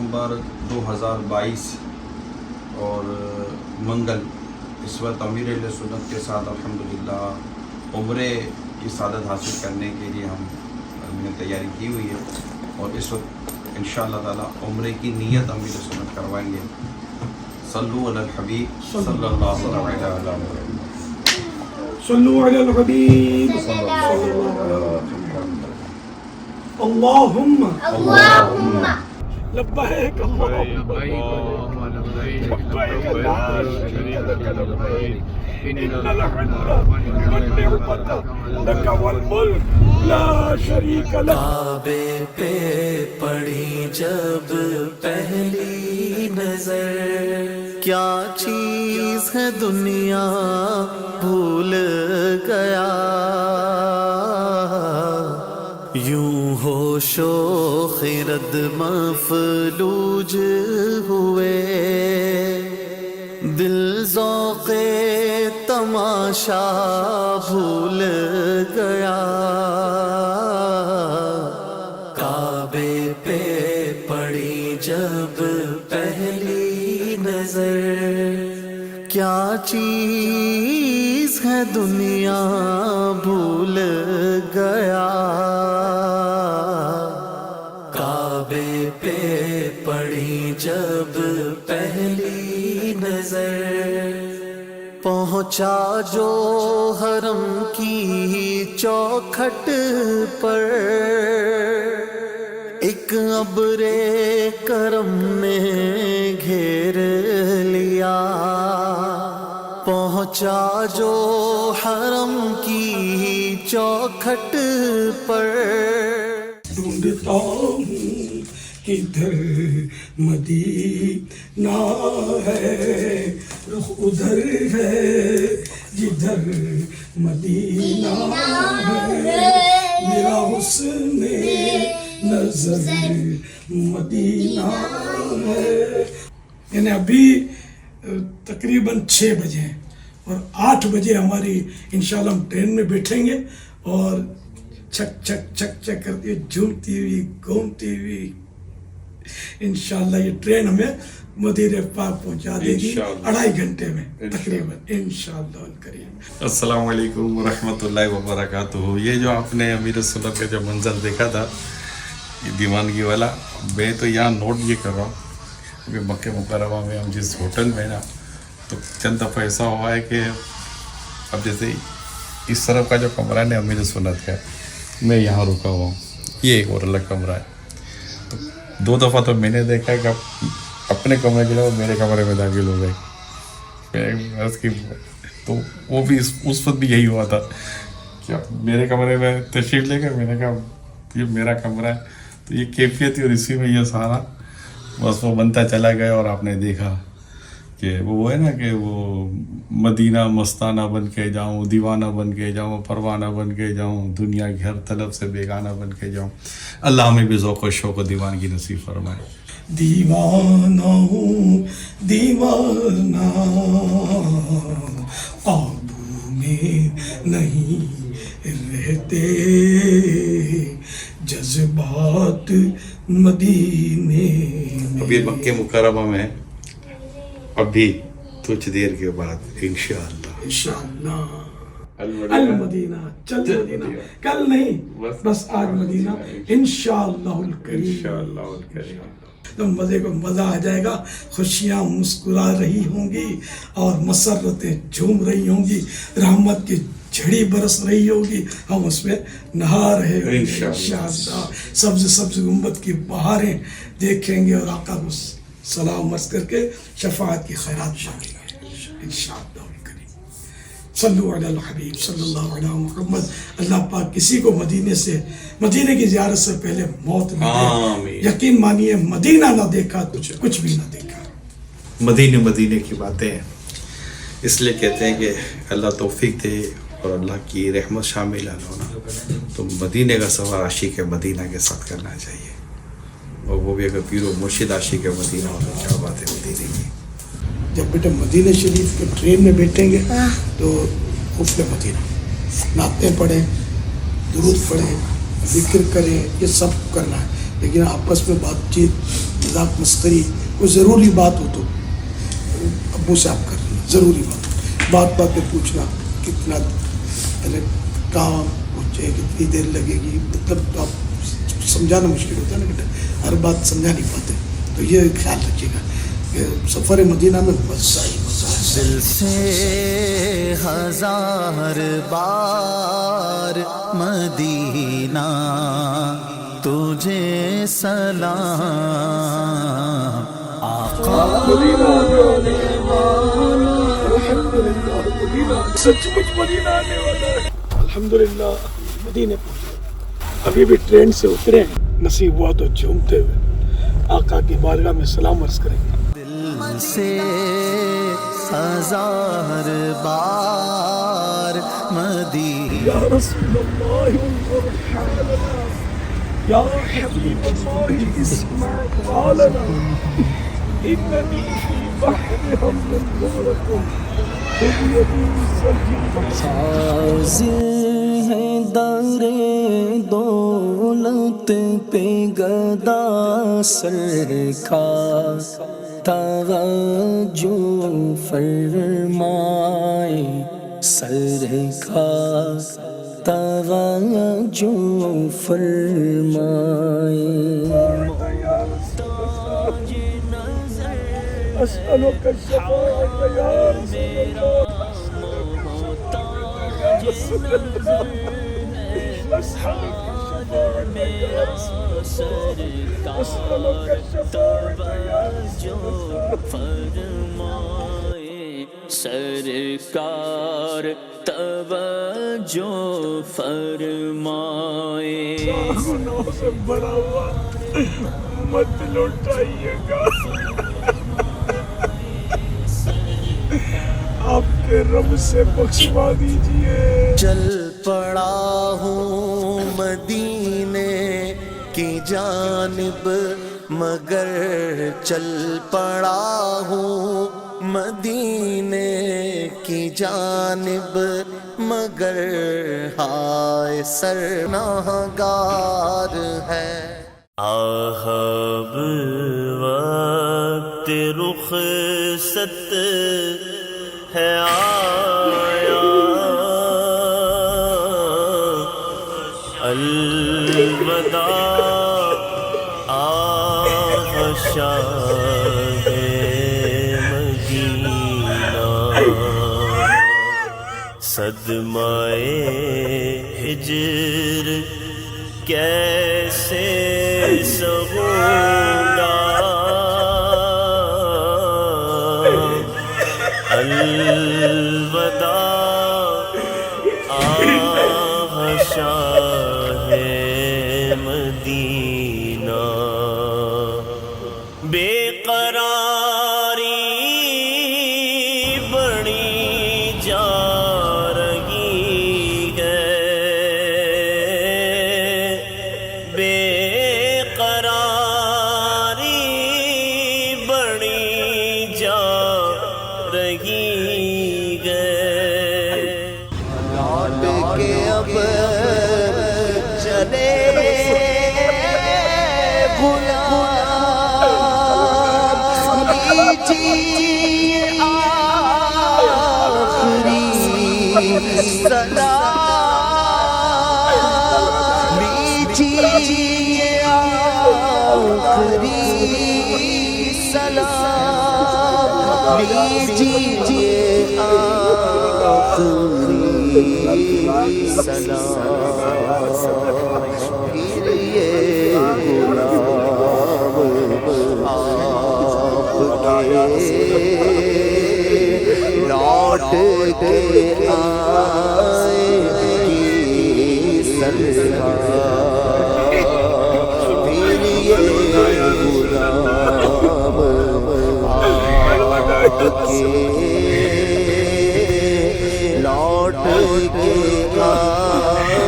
नवंबर 2022 और मंगल इस वक्त अमीर अहले सुन्नत के साथ अल्हम्दुलिल्लाह उम्रे की सादत हासिल करने के लिए हमने तैयारी की हुई है और इस वक्त इंशाअल्लाह ताला उम्रे की नीयत अमीर सुन्नत करवाएंगे। सल्लु अलल हबीब सल्लल्लाहु अलैहि वसल्लम। सल्लु अलल हबीब अल्लाहुम्मा लब्बैक अल्लाहुम्मा लब्बैक ला शरीका लक इन्नल हम्दा वन निअमता लक वल मुल्क ला शरीका लक। काबे पे पड़ी जब पहली नजर, क्या चीज है दुनिया भूल गया, यूं होशो खिरद मफलूज हुए, दिल ज़ौक़े तमाशा भूल गया। काबे पे पड़ी जब पहली नजर, क्या चीज है दुनिया भूल गया। काबे पे पड़ी जब पहली नजर, पहुंचा जो हरम की चौखट पर, एक अब्रे करम ने घेर लिया। पहुंचा जो हरम की चौखट पर, ढूंढता हूँ किधर मदीना है, रुख उधर है जिधर मदीना है, मेरा हुस्न नजर मदीना है। यानी अभी तकरीबन 6 बजे हैं और 8 बजे हमारी इंशाल्लाह हम ट्रेन में बैठेंगे और छक छक छक छक करती हुई झूमती हुई घूमती हुई इंशाल्लाह ये ट्रेन हमें मदीने पाक पहुंचा देगी 2.5 घंटे में तकरीबन इंशाल्लाह करीम। अस्सलाम वालेकुम व रहमतुल्लाहि व बरकातुहू। ये जो आपने अमीर सुन्नत का जो मंजर देखा था, ये दीवानगी वाला, मैं तो यहाँ नोट ये कर रहा हूँ कि मक्के मुकर्रमा में हम जिस होटल में ना, तो चंद दफ़ा ऐसा हुआ है कि अब जैसे इस तरफ का जो कमरा है अमीर सुन्नत का, मैं यहाँ रुका हुआ हूँ, ये एक और अलग कमरा है। तो 2 दफ़ा तो मैंने देखा कि अपने कमरे के लिए वो मेरे कमरे में दाखिल हो गए। उसकी तो वो भी उस वक्त भी यही हुआ था कि मेरे कमरे में तशरीफ़ लेकर मैंने कहा ये मेरा कमरा है। तो ये कैफियत और इसी में ये सारा बस वो बनता चला गया। और आपने देखा कि वो है ना कि वो मदीना मस्ताना बन के जाऊँ, दीवाना बन के जाऊँ, परवाना बन के जाऊँ, दुनिया की हर तलब से बेगाना बन के जाऊँ। अल्लाह हमें भी ज़ौक़ व शौक़ दीवानगी नसीब फरमाए। दीवाना हूँ दीवाना, काबू में नहीं रहते, जज्बात मदीने में। अभी मक्के मुकर्रमा में अभी कुछ देर के बाद इंशाअल्लाह अल मदीना, चल मदीना, कल नहीं बस आज मदीना इंशाअल्लाहुल करीम। तो मज़े को मज़ा आ जाएगा, खुशियाँ मुस्कुरा रही होंगी और मसरतें झूम रही होंगी, रहमत की झड़ी बरस रही होगी, हम उसमें नहा रहे होंगे इंशाअल्लाह। सब्ज़ सब्ज़ गुंबद की बहारें देखेंगे और आका को सलाम अर्ज़ करके शफाअत की खैरात मांगेंगे इंशाअल्लाह। सल्लु अलल हबीब सल्लल्लाहु अलैहि मुहम्मद। अल्लाह पाक किसी को मदीने की ज़ियारत से पहले मौत न दे। यकीन मानिए मदीना ना देखा तो कुछ भी ना देखा। मदीने की बातें इसलिए कहते हैं कि अल्लाह तौफीक दे और अल्लाह की रहमत शामिल होना, तो मदीने का सफ़र आशिक मदीना के साथ करना चाहिए। और वो भी अगर पीरो मुर्शिद आशिक मदीना हो तो क्या बात है मदीने की। जब बेटा मदीना शरीफ के ट्रेन में बैठेंगे तो खुफ़ मदीना, नाते पढ़ें, दुरूद पढ़ें, जिक्र करें, ये सब करना है। लेकिन आपस में बातचीत मजाक मस्करी कोई ज़रूरी बात हो तो अब्बू से आप कर लेना, ज़रूरी बात पे पूछना कितना कहाँ पहुँचे, कितनी देर लगेगी, मतलब तो आप समझाना मुश्किल होता है ना बेटा, हर बात समझा नहीं पाते, तो ये ख्याल रखिएगा कि सफ़र मदीना में मज़ा ही मज़ा है। दिल से हजार बार मदीना तुझे सलाम आका। सचमुच मदीना आने वाला है, अल्हम्दुलिल्लाह मदीने पहुंचे, अभी भी ट्रेन से उतरे हैं, नसीब हुआ तो झूमते हुए आका की बारगाह में सलाम अर्ज करेंगे। दिल से हजार बार मदीना या रसूलल्लाह या हबीबल्लाह इस्मा क़ालना इन्ननी फी बहरि हमदिन मुबारकुन हाज़िर है दरे दौलत पे गदा सरकार तवज्जो फरमाए सरकार तवज्जो फरमाए। أسألك الشفاعة يا رسول الله، أسألك الشفاعة يا رسول الله، أسألك الشفاعة يا سرکار توجہ فرمائے۔ گناہوں سے بھرا ہوا مت لوٹائیے گا، آپ کے رب سے بخشوا دیجئے۔ چل پڑا ہوں مدینے کی جانب مگر چل پڑا ہوں مدینے کی جانب مگر ہائے سرناگار ہے۔ آہب وقت رخصت ہے آیا، الوداع آہ شاہ مدینہ، صدمائے ہجر کیسے سہوں گا، الوداع آہ شاہ مدینہ، بے قراری بڑی جا رہی ہے، بے قراری بڑی جا رہی ہے۔ لوٹ کے اب چلے غلام لیجیے آخری سلام، لیجیے آخری سلام، لیجیے آخری سلام، پھر یہ غلام آپ کے لوٹ کے آئے گی سرکار، پھر یہ غلام آپ کے لوٹ کے آئے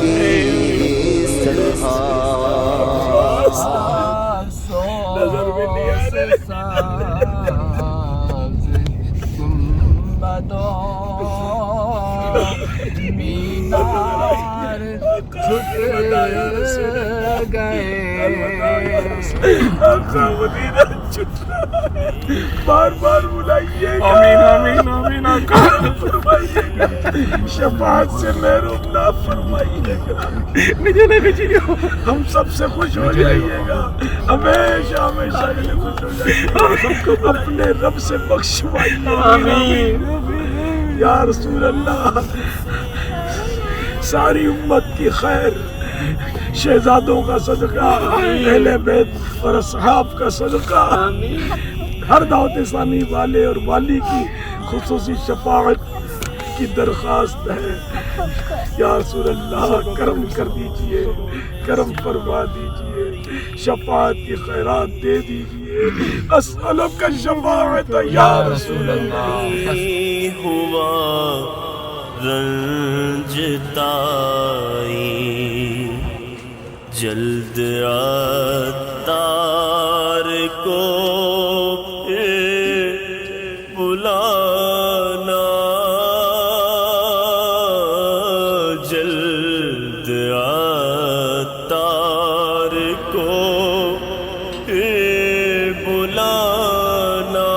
گی سرکار۔ نظر بھی نہیں آ مینار چھٹ گئے آقا مدینہ چھٹ رہا ہے، بار بار بلائیے گا، آمین آمین آقا فرمائیے گا، شفاعت سے محروم نہ فرمائیے گا، ہم سب سے خوش ہو جائیے گا، ہمیشہ ہمیشہ کے لیے خوش ہو جائیے گا، اپنے رب سے بخشوائیے گا، یا رسول اللہ، ساری امت کی خیر، شہزادوں کا صدقہ، اہل بیت اور اصحاب کا صدقہ، ہر دعوت ثانی والے اور والی کی خصوصی شفاعت کی درخواست ہے، یا رسول اللہ کرم کر دیجئے، کرم فرما دیجئے، شفاعت کی خیرات دے دیجئے، اسألک الشفاعت یا رسول اللہ۔ ہوا رنجتائی جلد عطار کو پھر بلانا، جلد عطار کو پھر بلانا،